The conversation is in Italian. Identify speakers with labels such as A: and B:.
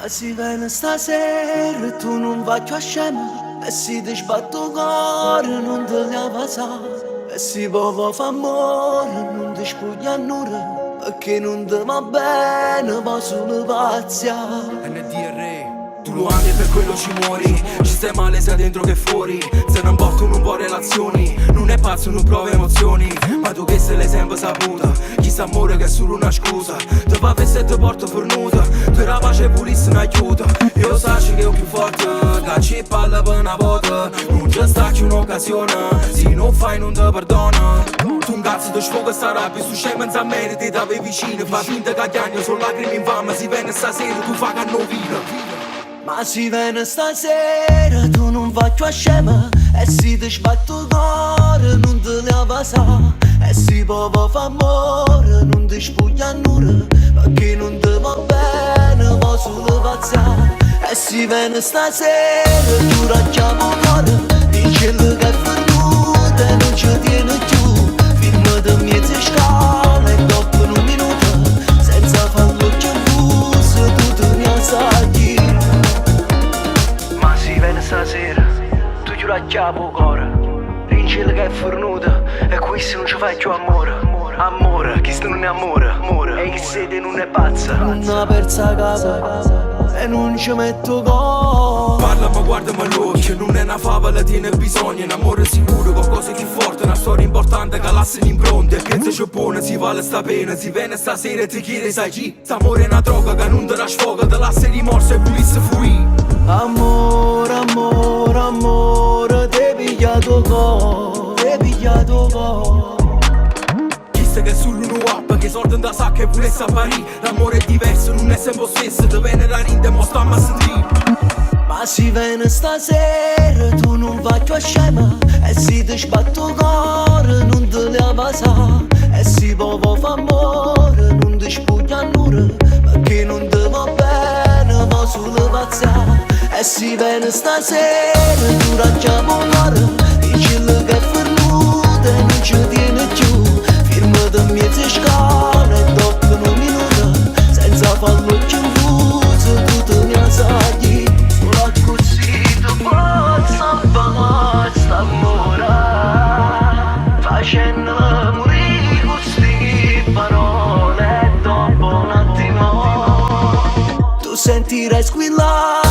A: Ma si viene stasera e tu non vai più a scema. E si ti sbatto cuore non te ne passa. E si può fa amore non ti spugna nulla. Perché non ti va bene ma solo pazzia.
B: NDR, tu lo ami e per quello ci muori. Ci stai male sia dentro che fuori. Se non porto un po' relazioni. Non è pazzo, non prova emozioni. Ma tu che se l'hai sempre saputa. Chissà amore che è solo una scusa. Te va per se ti porto fornuta. Tu la pace pulisse non aiuta. Io saci che è più forte. Cacci palla per una volta. Non ti stacchi un'occasione. Se non fai non ti perdona. Tu un cazzo ti sfoga sta rabbia. Su scemenza a me ti dave vicino. Fa finta che chiagno sono lacrime in fama. Si viene stasera tu fa cannovina.
A: Ma si viene stasera, tu non vai più a scema. E si ti sbatto il cuore, non te ne passa. E si può fa amore, non ti spugna nulla. Perché non ti va bene, ma solo pazzia. E si viene stasera, tu racchiamo il cuore. Dice che è perduta e non ci tiene più. Firma di mezze scale e dopo un minuto. Senza farlo più fuso, tu te ne assaggi. Stasera, tu gli racchiamo il cuore. Rincelo che è fornuta. E questo non ci fai più amore. Amore, questo non è amore. E che sede non è pazza. Una persa casa e non ci metto cuore.
B: Parla ma guardami all'occhio. Non è una favola, tiene bisogno. Un amore sicuro, qualcosa più forte. Una storia importante che lascia l'impronta. E che ci pone, si vale sta pena. Si viene stasera e ti chiede sai chi. S'amore è una droga che non te la sfoga. Te lascia rimorso e pulisse fuori.
A: Amore, amore, amore, ti hai pigliato cuore, ti hai pigliato cuore.
B: Chissà che sull'uno up, che sorte da sacca e pure sapari. L'amore è diverso, non è sempre lo stesso, ti viene da rinde, mo sta a massatri.
A: Ma si viene stasera, tu non vai più a scema. E si ti sbatto il cuore, non te ne passa. E si può fa amore, non ti spugna nulla. Perché non ti va bene, ma solo pazzia. E si viene stasera, tu racchiamo il cuore. Dici che è fornuta e non ci tiene più. Firma di mezze scale e dopo un minuto. Senza farlo più fuso, tu te ne assaggi. Solo così tu puoi salvare st'amore. Facendo morire queste parole. E dopo un attimo tu sentirai squillare